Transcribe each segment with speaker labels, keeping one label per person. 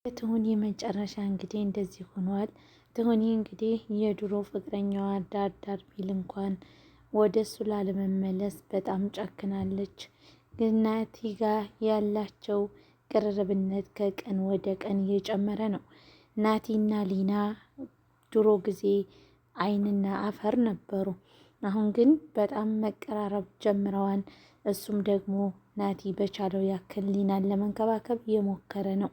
Speaker 1: ትሁኒ መጨረሻ እንግዲህ እንደዚህ ሆኗል። ትሁኒ እንግዲህ የድሮ ፍቅረኛዋ ዳር ቢል እንኳን ወደ እሱ ላለመመለስ በጣም ጨክናለች። ግን ናቲ ጋር ያላቸው ቅርርብነት ከቀን ወደ ቀን እየጨመረ ነው። ናቲና ሊና ድሮ ጊዜ አይንና አፈር ነበሩ። አሁን ግን በጣም መቀራረብ ጀምረዋል። እሱም ደግሞ ናቲ በቻለው ያክል ሊናን ለመንከባከብ እየሞከረ ነው።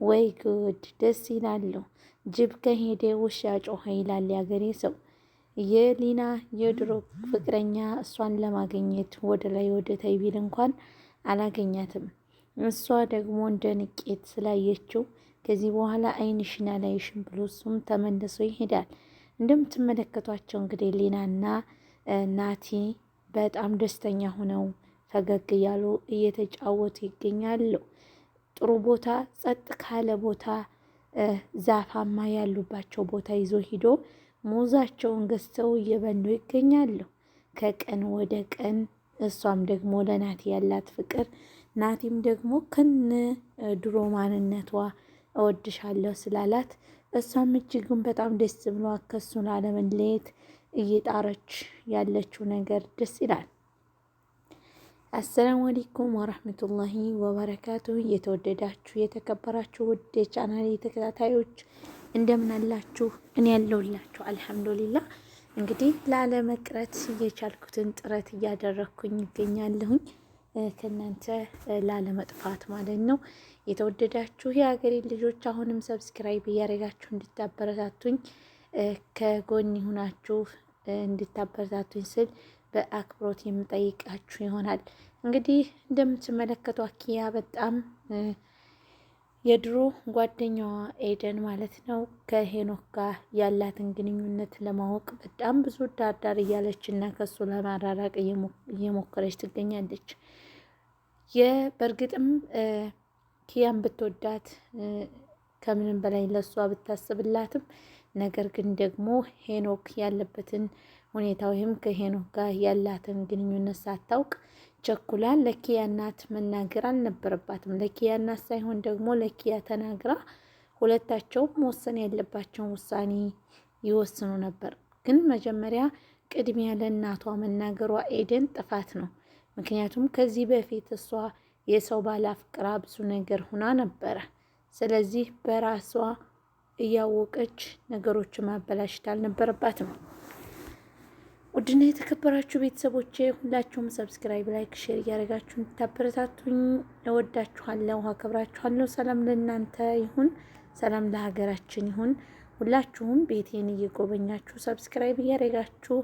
Speaker 1: ወይ ጉድ ደስ ይላሉ። ጅብ ከሄደ ውሻ ጮኸ ይላል ያገሬ ሰው። የሊና የድሮ ፍቅረኛ እሷን ለማግኘት ወደ ላይ ወደ ታይ ቢል እንኳን አላገኛትም። እሷ ደግሞ እንደ ንቄት ስላየችው ከዚህ በኋላ አይንሽን አላይሽም ብሎ እሱም ተመልሶ ይሄዳል። እንደምትመለከቷቸው እንግዲህ ሊናና ናቲ በጣም ደስተኛ ሆነው ፈገግ እያሉ እየተጫወቱ ይገኛሉ። ጥሩ ቦታ ጸጥ ካለ ቦታ ዛፋማ ያሉባቸው ቦታ ይዞ ሂዶ ሙዛቸውን ገዝተው እየበሉ ይገኛሉ። ከቀን ወደ ቀን እሷም ደግሞ ለናቲ ያላት ፍቅር ናቲም ደግሞ ከነ ድሮ ማንነቷ እወድሻለሁ ስላላት እሷም እጅግን በጣም ደስ ብሏት ከሱ ላለመለየት እየጣረች ያለችው ነገር ደስ ይላል። አሰላሙ አለይኩም ወራህመቱላሂ ወበረካቱ። የተወደዳችሁ የተከበራችሁ ውድ የቻናሌ ተከታታዮች እንደምን አላችሁ? እኔ ያለሁላችሁ አልሐምዱሊላህ። እንግዲህ ላለመቅረት እየቻልኩትን ጥረት እያደረግኩኝ ይገኛለሁኝ ከእናንተ ላለመጥፋት ማለት ነው። የተወደዳችሁ የሀገሬ ልጆች አሁንም ሰብስክራይብ እያደረጋችሁ እንድታበረታቱኝ ከጎን ሁናችሁ እንድታበረታቱኝ ስል በአክብሮት የምጠይቃችሁ ይሆናል። እንግዲህ እንደምትመለከቷት ኪያ በጣም የድሮ ጓደኛዋ ኤደን ማለት ነው ከሄኖክ ጋር ያላትን ግንኙነት ለማወቅ በጣም ብዙ ዳርዳር እያለች እና ከሱ ለማራራቅ እየሞከረች ትገኛለች። በእርግጥም ኪያን ብትወዳት ከምንም በላይ ለሷ ብታስብላትም ነገር ግን ደግሞ ሄኖክ ያለበትን ሁኔታ ወይም ከሄኖክ ጋር ያላትን ግንኙነት ሳታውቅ ቸኩላ ለኪያ እናት መናገር አልነበረባትም። ለኪያ እናት ሳይሆን ደግሞ ለኪያ ተናግራ ሁለታቸውም መወሰን ያለባቸውን ውሳኔ ይወስኑ ነበር። ግን መጀመሪያ ቅድሚያ ለእናቷ መናገሯ ኤደን ጥፋት ነው። ምክንያቱም ከዚህ በፊት እሷ የሰው ባል አፍቅራ ብዙ ነገር ሁና ነበረ። ስለዚህ በራሷ እያወቀች ነገሮችን ማበላሽት አልነበረባትም። ውድና የተከበራችሁ ቤተሰቦቼ ሁላችሁም ሰብስክራይብ፣ ላይክ፣ ሼር እያደረጋችሁ እንድታበረታቱኝ እወዳችኋለሁ፣ አከብራችኋለሁ። ሰላም ለእናንተ ይሁን፣ ሰላም ለሀገራችን ይሁን። ሁላችሁም ቤቴን እየጎበኛችሁ ሰብስክራይብ እያደረጋችሁ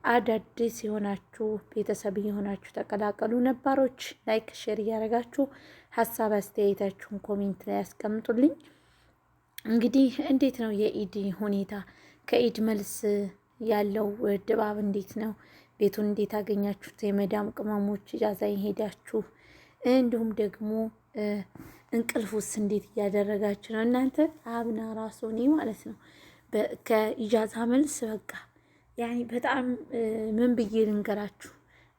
Speaker 1: አዳዲስ የሆናችሁ ቤተሰብ የሆናችሁ ተቀላቀሉ። ነባሮች ላይክ ሼር እያደረጋችሁ ሀሳብ አስተያየታችሁን ኮሜንት ላይ ያስቀምጡልኝ። እንግዲህ እንዴት ነው የኢድ ሁኔታ? ከኢድ መልስ ያለው ድባብ እንዴት ነው? ቤቱን እንዴት አገኛችሁት? የመዳም ቅመሞች ኢጃዛ ሄዳችሁ እንዲሁም ደግሞ እንቅልፉስ እንዴት እያደረጋችሁ ነው እናንተ? አብና ራሱ እኔ ማለት ነው ከኢጃዛ መልስ በቃ ያኔ በጣም ምን ብዬ ልንገራችሁ፣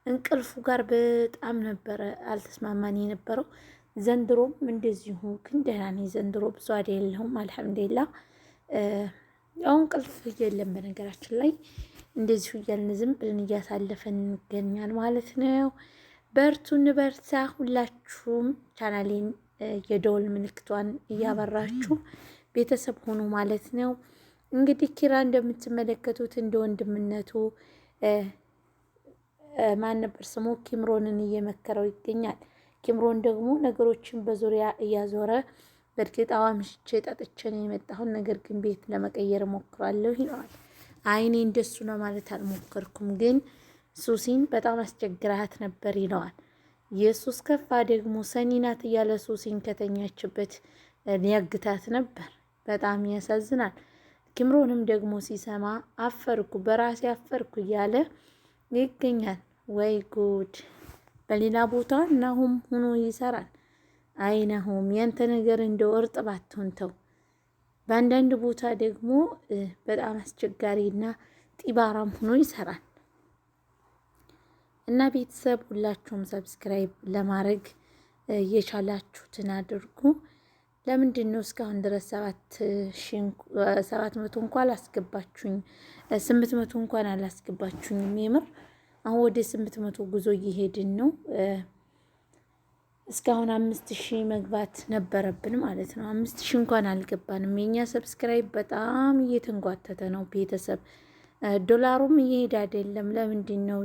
Speaker 1: እንቅልፉ ጋር በጣም ነበረ አልተስማማን የነበረው። ዘንድሮም እንደዚሁ ግን ደህና ነኝ። ዘንድሮ ብዙ አይደለሁም አልሐምዱሊላህ። አሁን እንቅልፍ የለም በነገራችን ላይ እንደዚሁ እያልን ዝም ብለን እያሳለፈን እንገኛል ማለት ነው። በርቱ እንበርታ። ሁላችሁም ቻናሌን የደወል ምልክቷን እያበራችሁ ቤተሰብ ሆኑ ማለት ነው። እንግዲህ ኪራ እንደምትመለከቱት እንደ ወንድምነቱ ማን ነበር ስሙ ኪምሮንን እየመከረው ይገኛል። ኪምሮን ደግሞ ነገሮችን በዙሪያ እያዞረ በእርግጥ አዋምሽቼ ጠጥቼ ነው የመጣሁት፣ ነገር ግን ቤት ለመቀየር ሞክራለሁ ይለዋል። አይኔ እንደሱ ነው ማለት አልሞከርኩም፣ ግን ሱሲን በጣም አስቸግራት ነበር ይለዋል። የሱስ ከፋ ደግሞ ሰኒ ናት እያለ ሱሲን ከተኛችበት ሊያግታት ነበር። በጣም ያሳዝናል። ኪምሮንም ደግሞ ሲሰማ አፈርኩ በራሴ አፈርኩ እያለ ይገኛል። ወይ ጉድ! በሌላ ቦታ ናሁም ሆኖ ይሰራል። አይናሁም ያንተ ነገር እንደው እርጥብ አትሆንተው። በአንዳንድ ቦታ ደግሞ በጣም አስቸጋሪና ጢባራም ሆኖ ይሰራል። እና ቤተሰብ ሁላችሁም ሰብስክራይብ ለማድረግ የቻላችሁትን አድርጉ። ለምንድን ነው እስካሁን ድረስ 700 እንኳን አላስገባችሁኝ? 800 እንኳን አላስገባችሁኝም? የምር አሁን ወደ 800 ጉዞ እየሄድን ነው። እስካሁን 5000 መግባት ነበረብን ማለት ነው። 5000 እንኳን አልገባንም። የኛ ሰብስክራይብ በጣም እየተንጓተተ ነው። ቤተሰብ ዶላሩም እየሄደ አይደለም። ለምንድን ነው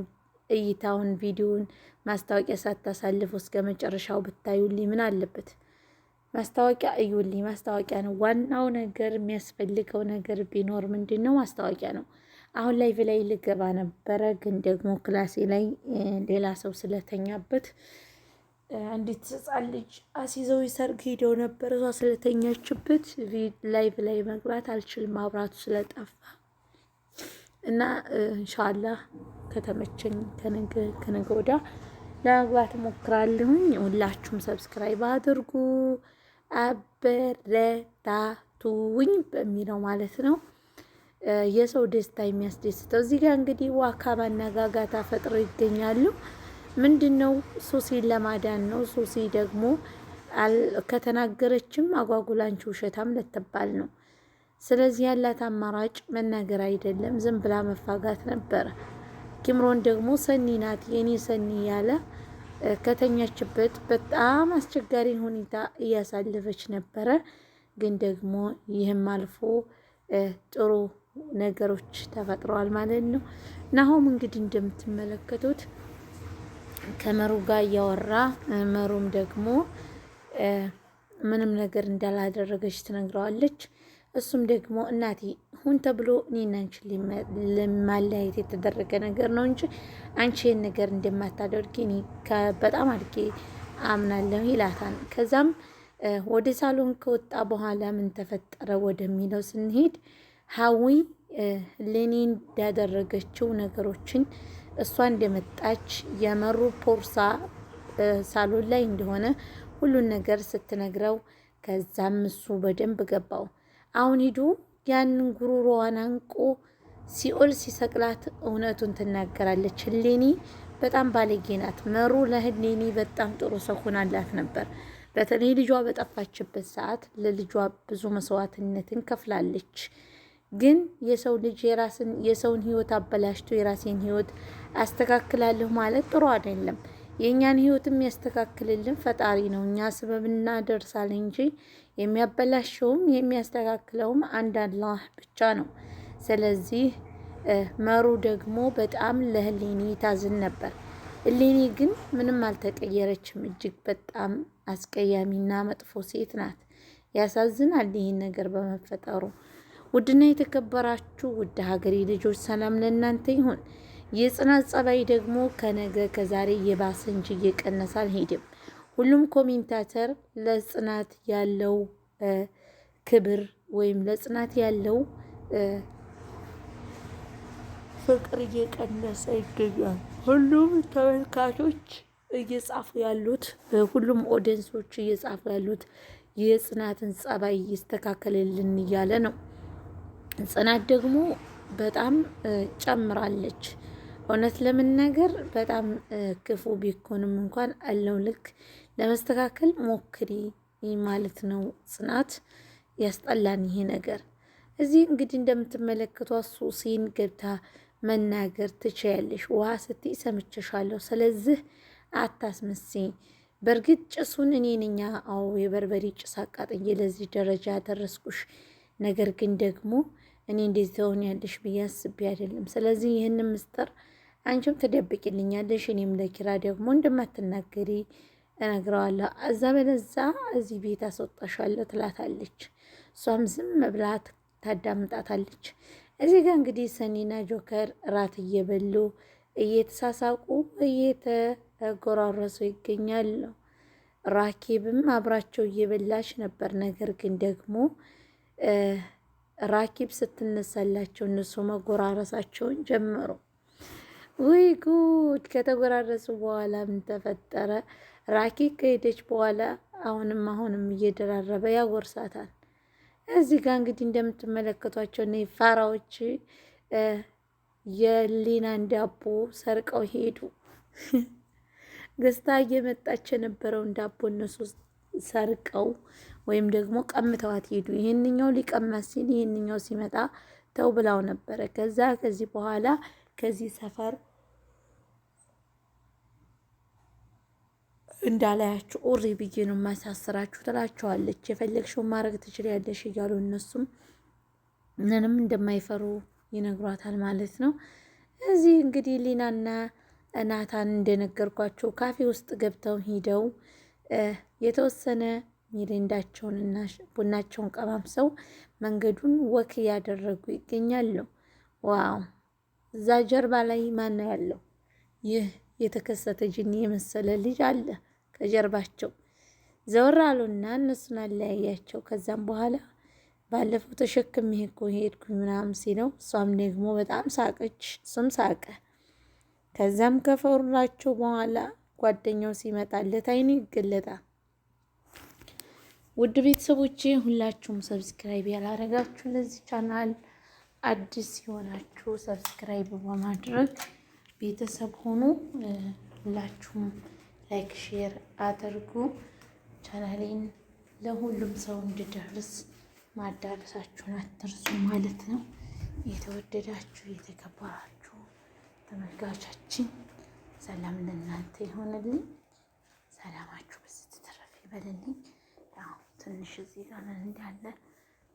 Speaker 1: እይታውን ቪዲዮውን ማስታወቂያ ሳታሳልፉ እስከ መጨረሻው ብታዩልኝ ምን አለበት? ማስታወቂያ እዩልኝ። ማስታወቂያ ነው ዋናው ነገር። የሚያስፈልገው ነገር ቢኖር ምንድን ነው? ማስታወቂያ ነው። አሁን ላይ ልገባ ነበረ፣ ግን ደግሞ ክላሴ ላይ ሌላ ሰው ስለተኛበት አንዲት ህፃን ልጅ አስይዘው ሰርግ ሄደው ነበር። እሷ ስለተኛችበት ላይቭ ላይ መግባት አልችልም፣ ማብራቱ ስለጠፋ እና ኢንሻአላህ ከተመቸኝ ከነገ ወዲያ ለመግባት እሞክራለሁኝ። ሁላችሁም ሰብስክራይብ አድርጉ፣ አበረታቱኝ በሚለው ማለት ነው። የሰው ደስታ የሚያስደስተው እዚህ ጋር እንግዲህ ዋካባና ጋጋታ ፈጥረው ይገኛሉ። ምንድነው? ሶሲን ለማዳን ነው። ሶሲ ደግሞ ከተናገረችም አጓጉላንቺ ውሸታም ልትባል ነው። ስለዚህ ያላት አማራጭ መናገር አይደለም፣ ዝም ብላ መፋጋት ነበረ። ኪምሮን ደግሞ ሰኒ ናት የኔ ሰኒ ያለ ከተኛችበት በጣም አስቸጋሪ ሁኔታ እያሳለፈች ነበረ። ግን ደግሞ ይህም አልፎ ጥሩ ነገሮች ተፈጥረዋል ማለት ነው። ናሆም እንግዲህ እንደምትመለከቱት ከመሩ ጋር እያወራ መሩም ደግሞ ምንም ነገር እንዳላደረገች ትነግረዋለች። እሱም ደግሞ እናቴ ሁን ተብሎ እኔና አንቺ ለማለያየት የተደረገ ነገር ነው እንጂ አንቺ ይህን ነገር እንደማታደርጊ እኔ በጣም አድርጌ አምናለሁ ይላታል። ከዛም ወደ ሳሎን ከወጣ በኋላ ምን ተፈጠረ ወደሚለው ስንሄድ ሀዊ ለኔ እንዳደረገችው ነገሮችን እሷ እንደመጣች የመሩ ፖርሳ ሳሎን ላይ እንደሆነ ሁሉን ነገር ስትነግረው ከዛም እሱ በደንብ ገባው። አሁን ሂዱ ያንን ጉሮሮዋን አንቆ ሲኦል ሲሰቅላት እውነቱን ትናገራለች። ህሌኒ በጣም ባለጌ ናት። መሩ ለህሌኒ በጣም ጥሩ ሰው ሆናላት ነበር። በተለይ ልጇ በጠፋችበት ሰዓት ለልጇ ብዙ መስዋዕትነትን ከፍላለች። ግን የሰው ልጅ የሰውን ህይወት አበላሽቶ የራሴን ህይወት አስተካክላለሁ ማለት ጥሩ አይደለም። የእኛን ህይወት የሚያስተካክልልን ፈጣሪ ነው። እኛ ስበብ እናደርሳለን እንጂ የሚያበላሸውም የሚያስተካክለውም አንድ አላህ ብቻ ነው። ስለዚህ መሩ ደግሞ በጣም ለህሌኒ ታዝን ነበር። ህሌኒ ግን ምንም አልተቀየረችም። እጅግ በጣም አስቀያሚና መጥፎ ሴት ናት። ያሳዝናል ይህን ነገር በመፈጠሩ። ውድና የተከበራችሁ ውድ ሀገሬ ልጆች ሰላም ለእናንተ ይሁን። የጽናት ጸባይ ደግሞ ከነገ ከዛሬ እየባሰ እንጂ እየቀነሰ አልሄድም። ሁሉም ኮሜንታተር ለጽናት ያለው ክብር ወይም ለጽናት ያለው ፍቅር እየቀነሰ ይገኛል። ሁሉም ተመልካቾች እየጻፉ ያሉት፣ ሁሉም ኦዲየንሶች እየጻፉ ያሉት የጽናትን ጸባይ ይስተካከልልን እያለ ነው። ጽናት ደግሞ በጣም ጨምራለች። እውነት ለመናገር በጣም ክፉ ቢኮንም እንኳን አለው ልክ ለመስተካከል ሞክሪ ማለት ነው። ጽናት ያስጠላን ይሄ ነገር። እዚህ እንግዲህ እንደምትመለከቷት ሱሲን ገብታ መናገር ትችያለሽ። ውሃ ስትይ ሰምቼሻለሁ፣ ስለዚህ አታስመስይ። በእርግጥ ጭሱን እኔ ነኝ፣ አዎ የበርበሬ ጭስ አቃጥዬ ለዚህ ደረጃ ያደረስኩሽ። ነገር ግን ደግሞ እኔ እንደዚህ ትሆኛለሽ ብዬ አስቤ አይደለም። ስለዚህ ይህንን ምስጢር አንቺም ትደብቂልኛለሽ፣ እኔም ለኪራ ደግሞ እንደማትናገሪ እነግረዋለሁ። እዛ በለዛ እዚህ ቤት አስወጣሻለሁ ትላታለች። እሷም ዝም ብላ ታዳምጣታለች። እዚህ ጋር እንግዲህ ሰኒና ጆከር እራት እየበሉ እየተሳሳቁ እየተጎራረሱ ይገኛሉ። ራኬብም አብራቸው እየበላች ነበር። ነገር ግን ደግሞ ራኬብ ስትነሳላቸው እነሱ መጎራረሳቸውን ጀመሩ። ውይ ጉድ! ከተጎራረሱ በኋላ ምን ተፈጠረ? ራኬብ ከሄደች በኋላ አሁንም እየደራረበ ያጎርሳታል። እዚህ ጋር እንግዲህ እንደምትመለከቷቸው እነ ፋራዎች የሊናን ዳቦ ሰርቀው ሄዱ። ገዝታ እየመጣች የነበረውን ዳቦ እነሱ ሰርቀው ወይም ደግሞ ቀምተዋት ሄዱ። ይሄንኛው ሊቀመስ ሲል ይሄንኛው ሲመጣ ተው ብላው ነበረ። ከዚህ በኋላ ከዚህ ሰፈር እንዳላያችሁ ኦሪ ብዬ ነው የማሳስራችሁ ትላቸዋለች። የፈለግሽውን ማድረግ ትችላለሽ እያሉ እነሱም ምንም እንደማይፈሩ ይነግሯታል ማለት ነው። እዚህ እንግዲህ ሊናና ናታን እንደነገርኳቸው ካፌ ውስጥ ገብተው ሂደው የተወሰነ ሚሪንዳቸውንና ቡናቸውን ቀማምሰው መንገዱን ወክ እያደረጉ ይገኛሉ። ዋው! እዛ ጀርባ ላይ ማን ነው ያለው? ይህ የተከሰተ ጅኒ የመሰለ ልጅ አለ ከጀርባቸው። ዘወር አሉና እነሱን አለያያቸው። ከዛም በኋላ ባለፈው ተሸክሜ እኮ ሄድኩኝ ምናምን ሲለው እሷም ደግሞ በጣም ሳቀች፣ እሱም ሳቀ። ከዛም ከፈራቸው በኋላ ጓደኛው ሲመጣለት አይኑ ይገለጣል። ውድ ቤተሰቦቼ ሁላችሁም ሰብስክራይብ ያላረጋችሁ ለዚህ ቻናል አዲስ ሲሆናችሁ ሰብስክራይብ በማድረግ ቤተሰብ ሆኑ። ሁላችሁም ላይክ ሼር አድርጉ። ቻናሌን ለሁሉም ሰው እንዲደርስ ማዳረሳችሁን አትርሱ ማለት ነው። የተወደዳችሁ የተከበራችሁ ተመልካቾቻችን ሰላም ለእናንተ ይሆንልኝ። ሰላማችሁ በዚህ ተረፍ ይበልልኝ። ያው ትንሽ እዚህ ጋር እንዳለ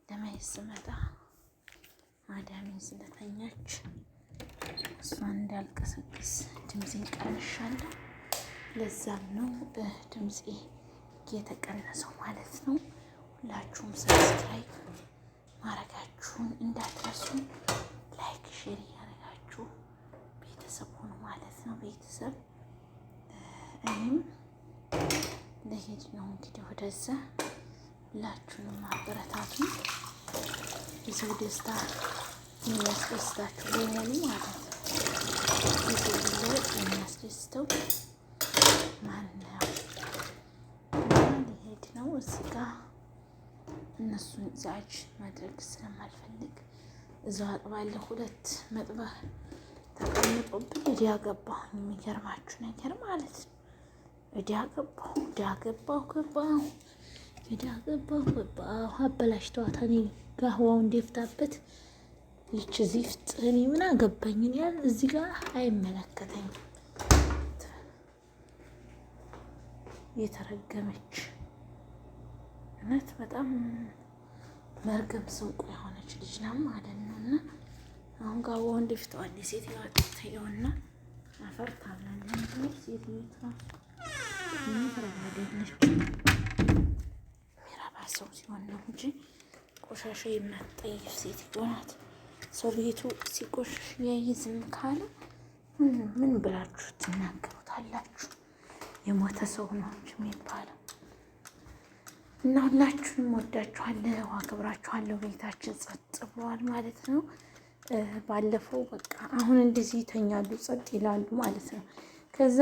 Speaker 1: ለማየት ስመጣ ማዳሜን ስለተኛች እሷን እንዳልቀሰቅስ ድምፄን ቀንሻለሁ። ለዛም ነው ድምፄ የተቀነሰው ማለት ነው። ሁላችሁም ሰብስክራይብ ማድረጋችሁን እንዳትረሱ፣ ላይክ ሼር እያደረጋችሁ ቤተሰብ ሆኑ ማለት ነው። ቤተሰብ እኔም ለሄድ ነው እንግዲህ ወደዛ። ሁላችሁንም ማበረታቱ የሰው ደስታ የሚያስደስታችሁ በሙሉ ማለት ነው። የሰው ልጅ የሚያስደስተው ማን ነው? ሊሄድ ነው እዚህ ጋር እነሱን ዛጅ ማድረግ ስለማልፈልግ እዛው አጥባለሁ። ሁለት መጥበህ ተቀምጦብኝ እዲያ ገባሁኝ። የሚገርማችሁ ነገር ማለት ነው እዲያ ገባሁ አበላሽተዋት። እኔ ጋህዋው እንዲፍታበት ይች ዚፍት እኔ ምን አገባኝን? ያል እዚህ ጋር አይመለከተኝም። የተረገመች እውነት በጣም መርገም ስንቁ የሆነች ልጅ ናት ማለት ነው። እና አሁን ጋህዋው እንዲፍተዋል ሴት ይወጥተውና አፈር ታብላለች። ሴት ሚረባ ሰው ሲሆን ነው እንጂ ቆሻሻ የማትጠይፍ ሴት ናት። ሰው ቤቱ ሲቆሽሽ ያየ ዝም ካለ ምን ብላችሁ ትናገሩታላችሁ? የሞተ ሰው ነው እንጂ የሚባለው። እና ሁላችሁንም ወዳችኋለሁ፣ አክብራችኋለሁ። ቤታችን ጸጥ ብሏል ማለት ነው። ባለፈው በቃ አሁን እንደዚህ ይተኛሉ፣ ጸጥ ይላሉ ማለት ነው። ከዛ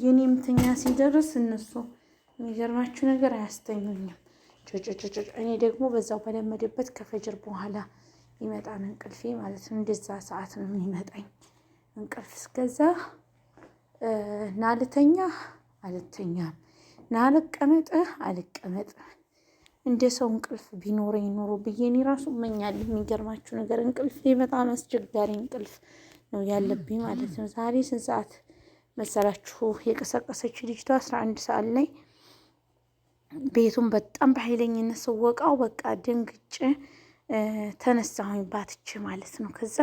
Speaker 1: የኔም ተኛ ሲደርስ እነሱ የሚገርማችሁ ነገር አያስተኙኝም። እኔ ደግሞ በዛው በለመደበት ከፈጅር በኋላ ይመጣን እንቅልፌ ማለት ነው። እንደዛ ሰዓት ነው የሚመጣኝ እንቅልፍ። እስከዛ ናልተኛ አልተኛም፣ ናልቀመጥ አልቀመጥ። እንደ ሰው እንቅልፍ ቢኖረኝ ኖሮ ብዬ እኔ ራሱ እመኛለሁ። የሚገርማችሁ ነገር እንቅልፌ በጣም አስቸጋሪ እንቅልፍ ነው ያለብኝ ማለት ነው። ዛሬ ስንት ሰዓት መሰላችሁ የቀሰቀሰች ልጅቷ? 11 ሰዓት ላይ ቤቱን በጣም በኃይለኝነት ስወቃው በቃ ደንግጬ ተነሳሁኝ ባትቼ ማለት ነው። ከዛ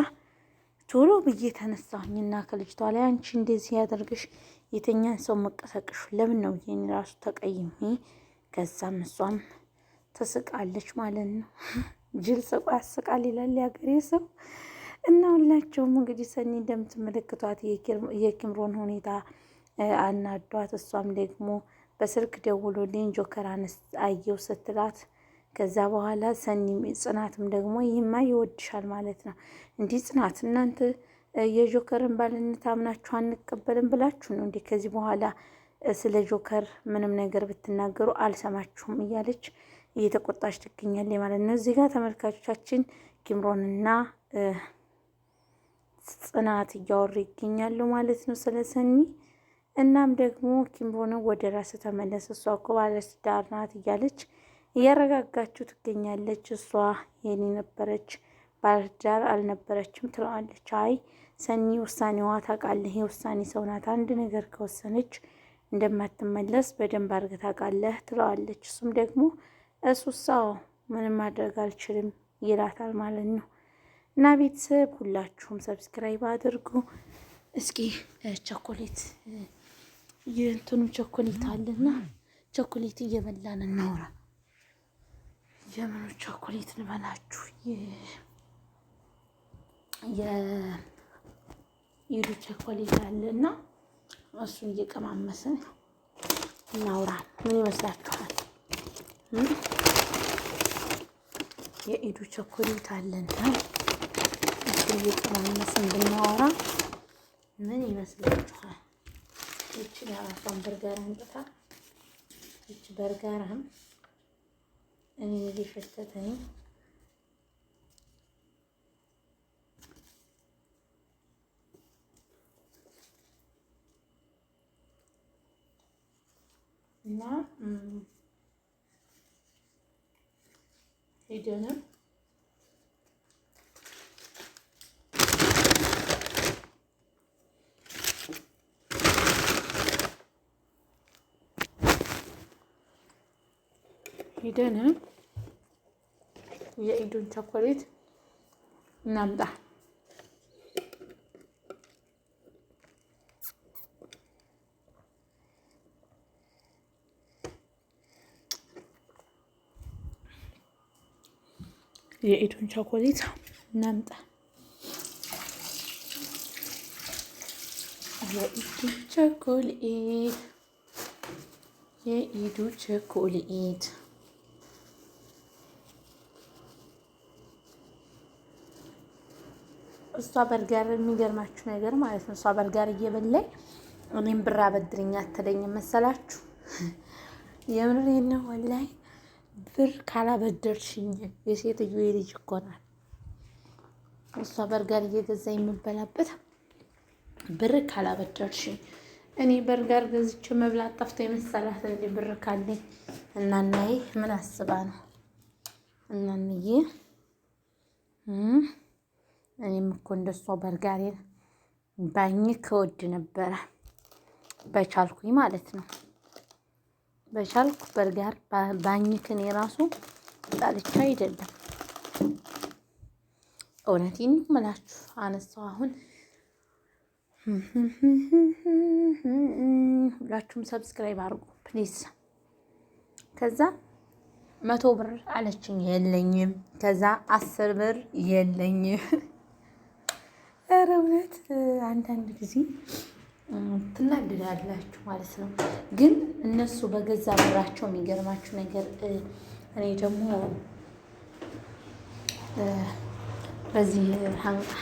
Speaker 1: ቶሎ ብዬ ተነሳሁኝና ከልጅቷ ላይ አንቺ እንደዚህ ያደርግሽ የተኛን ሰው መቀሰቅሽ ለምን ነው ብዬ ራሱ ተቀይሜ፣ ከዛም እሷም ትስቃለች ማለት ነው። ጅል ስቆ ያስቃል ይላል የሀገሬ ሰው። እና ሁላቸውም እንግዲህ ሰኒ እንደምትመለከቷት የኪምሮን ሁኔታ አናዷት፣ እሷም ደግሞ በስልክ ደውሎልኝ ጆከር አየው ስትላት፣ ከዛ በኋላ ሰኒ ጽናትም ደግሞ ይህማ ይወድሻል ማለት ነው። እንዲህ ጽናት እናንተ የጆከርን ባልነት አምናችሁ አንቀበልም ብላችሁ ነው እንዲህ ከዚህ በኋላ ስለ ጆከር ምንም ነገር ብትናገሩ አልሰማችሁም እያለች እየተቆጣች ትገኛለች ማለት ነው። እዚህ ጋር ተመልካቾቻችን ኪምሮንና ጽናት እያወሩ ይገኛሉ ማለት ነው ስለ ሰኒ። እናም ደግሞ ኪምሮን ወደ ራስ ተመለስ፣ እሷ እኮ ባለትዳር ናት እያለች እያረጋጋችሁ ትገኛለች። እሷ የኔ ነበረች ባህር ዳር አልነበረችም ትለዋለች። አይ ሰኒ ውሳኔዋ ታውቃለህ፣ የውሳኔ ሰው ናት። አንድ ነገር ከወሰነች እንደማትመለስ በደንብ አድርገህ ታውቃለህ ትለዋለች። እሱም ደግሞ እሱሳው ምንም ማድረግ አልችልም ይላታል ማለት ነው። እና ቤተሰብ ሁላችሁም ሰብስክራይብ አድርጉ። እስኪ ቸኮሌት የእንትኑ ቸኮሌት አለና ቸኮሌት እየበላን እናውራ። የምኑ ቸኮሌት ልበላችሁ? የኢዱ ቸኮሌት አለና እሱን እየቀማመስን እናውራ። ምን ይመስላችኋል? የኢዱ ቸኮሌት አለና እሱን እየቀማመስን ብናወራ ምን ይመስላችኋል? ይቺ ለራሷን በርገር አንጥታ ይቺ በርገራም እኔ ሊሸተተኝ እና ሄደንም የኢዱን ቸኮሌት እናምጣ። የኢዱን ቸኮሌት እናምጣ። የኢዱ ቸኮሌት የኢዱ ቸኮሌት እሷ በርገር የሚገርማችሁ ነገር ማለት ነው። እሷ በርገር እየበላኝ እኔም ብር አበድርኝ አትለኝም መሰላችሁ? የምሬን ነው ወላሂ። ብር ካላበደርሽኝ የሴትዮ ልጅ እኮ ናት። እሷ በርገር እየገዛ የምበላበት ብር ካላበደርሽኝ። እኔ በርገር ገዝቼ መብላት ጠፍቶ የመሰላት እንደ ብር ካለኝ እናናዬ ምን አስባ ነው እናንዬ? እኔም እኮ እንደሷ በርጋሬን ባኝክ ከወድ ነበረ በቻልኩኝ ማለት ነው። በቻልኩ በርጋር ባኝክን የራሱ ጣልቻ አይደለም። እውነቴን እምላችሁ አነሳው። አሁን ሁላችሁም ሰብስክራይብ አድርጉ ፕሊዝ። ከዛ 100 ብር አለችኝ የለኝም። ከዛ 10 ብር የለኝም። ኧረ እውነት አንዳንድ ጊዜ ትናደዳላችሁ ማለት ነው። ግን እነሱ በገዛ ብራቸው የሚገርማችሁ ነገር እኔ ደግሞ በዚህ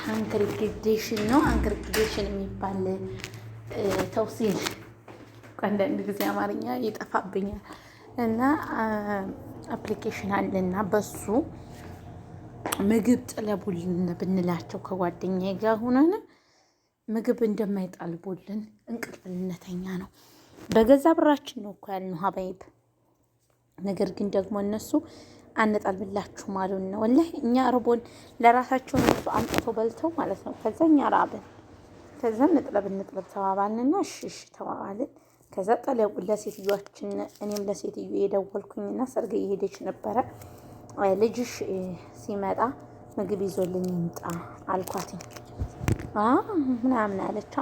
Speaker 1: ሃንክሪግዴሽን ነው ሃንክሪግዴሽን የሚባል ተውሲል አንዳንድ ጊዜ አማርኛ ይጠፋብኛል እና አፕሊኬሽን አለና በሱ ምግብ ጥለቡልን ብንላቸው ከጓደኛዬ ጋር ሆነን ምግብ እንደማይጣልቡልን እንቅልፍ ልነተኛ ነው። በገዛ ብራችን ነው እኮ ያልነው ሀባይብ። ነገር ግን ደግሞ እነሱ አንጣልብላችሁም አሉን ነው ወላሂ። እኛ ርቦን ለራሳቸው እነሱ አምጥቶ በልተው ማለት ነው። ከዛ እኛ ራብን። ከዛ እንጥለብ ተባባልንና እሺ ተባባልን። ከዛ ጠለቡ ለሴትዮዋችን እኔም ለሴትዮ የደወልኩኝና ሰርግ እየሄደች ነበረ። ልጅሽ ሲመጣ ምግብ ይዞልኝ ይምጣ አልኳትኝ። ምናምን አለች።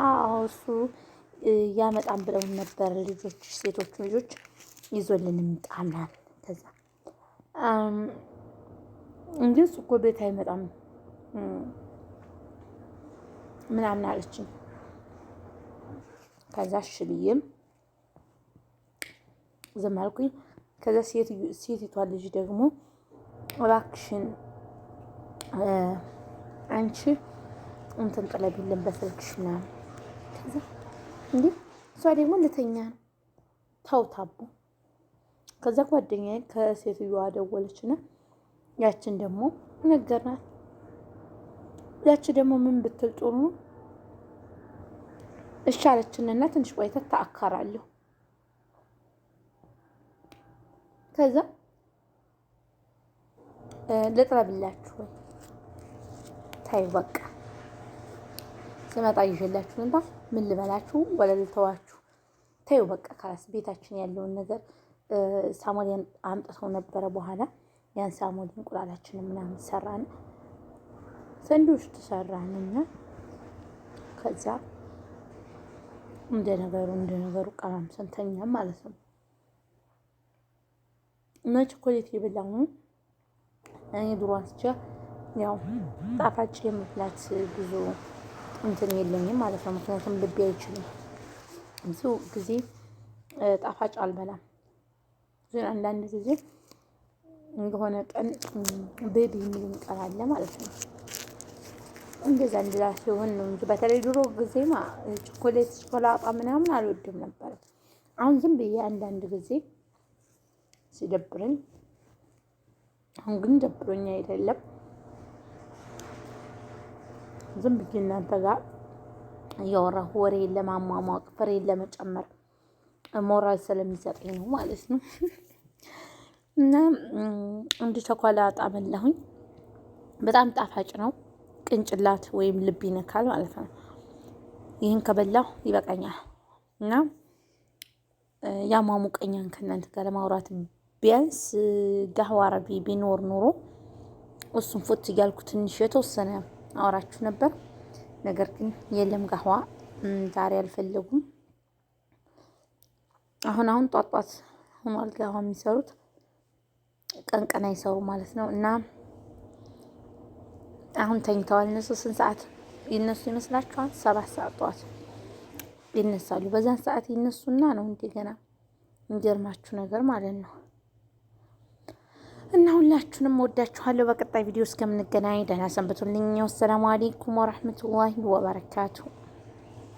Speaker 1: እሱ ያመጣም ብለውን ነበር ልጆች ሴቶቹ ልጆች ይዞልን ይምጣ ምናምን። ከዛ እንጂ እሱ እኮ ቤት አይመጣም ምናምን አለችኝ። ከዛ እሺ ብዬም ዝም አልኩኝ። ከዛ ሴቲቷ ልጅ ደግሞ እባክሽን አንቺ እንትን ጥለቢልን በስልክሽ ምናምን። ከዛ እንዴ እሷ ደግሞ ልተኛ ነው ታውታቡ። ከዛ ጓደኛዬ ከሴትዮዋ ደወለችና ያችን ደግሞ ነገርናት። ያቺ ደግሞ ምን ብትል ጥሩ ነው እሺ አለችንና ትንሽ ቆይታ ተአካራለሁ። ከዛ ልጥረብላችሁ ወይ ታይ በቃ ስመጣ ይዤላችሁ እንባ ምን ልበላችሁ ወለ ልተዋችሁ ታዩ በቃ ካላስ ቤታችን ያለውን ነገር ሳሞሌን አምጥተው ነበረ። በኋላ ያን ሳሞሌ እንቁላላችንን ምናምን ሰራን ሰንዱች ተሰራንና ከዛ እንደ ነገሩ ቀማም ሰንተኛም ማለት ነው። እና ቸኮሌት የበላሁ እኔ ድሮ አንስቼ ያው ጣፋጭ የመብላት ብዙ እንትን የለኝም ማለት ነው። ምክንያቱም ልቤ አይችልም። ብዙ ጊዜ ጣፋጭ አልበላም። ግን አንዳንድ ጊዜ እንደሆነ ቀን ቤቢ የሚሉን ቀን አለ ማለት ነው። እንደዛ እንድላ ሲሆን ነው እንጂ በተለይ ድሮ ጊዜማ ቾኮላጣ ምናምን አልወድም ነበር። አሁን ዝም ብዬ አንዳንድ ጊዜ ሲደብረኝ፣ አሁን ግን ደብሮኝ አይደለም ዝም ብዬ እናንተ ጋር እያወራሁ ወሬን ለማሟሟቅ ፍሬን ለመጨመር ሞራል ስለሚሰጠኝ ነው ማለት ነው። እና እንደ ቾኮላጣ በላሁኝ። በጣም ጣፋጭ ነው። ቅንጭላት ወይም ልብ ይነካል ማለት ነው። ይህን ከበላሁ ይበቃኛል እና ያሟሙቀኛን ከእናንተ ጋር ለማውራት ቢያንስ ጋህዋ አረቢ ቢኖር ኖሮ እሱን ፎት እያልኩ ትንሽ የተወሰነ አወራችሁ ነበር። ነገር ግን የለም ጋህዋ ዛሬ አልፈለጉም። አሁን ጧት ሆኗል ጋህዋ የሚሰሩት ቀን ቀን አይሰሩ ማለት ነው። እና አሁን ተኝተዋል። እነሱ ስንት ሰዓት ይነሱ ይመስላችኋል? 7 ሰዓት ጠዋት ይነሳሉ። በዛን ሰዓት ይነሱና ነው እንደገና እንጀርማችሁ ነገር ማለት ነው። እና ሁላችሁንም ወዳችኋለሁ። በቀጣይ ቪዲዮ እስከምንገናኝ ደህና ሰንብቱልኝ። ወሰላሙ አለይኩም ወራህመቱላሂ ወበረካቱ።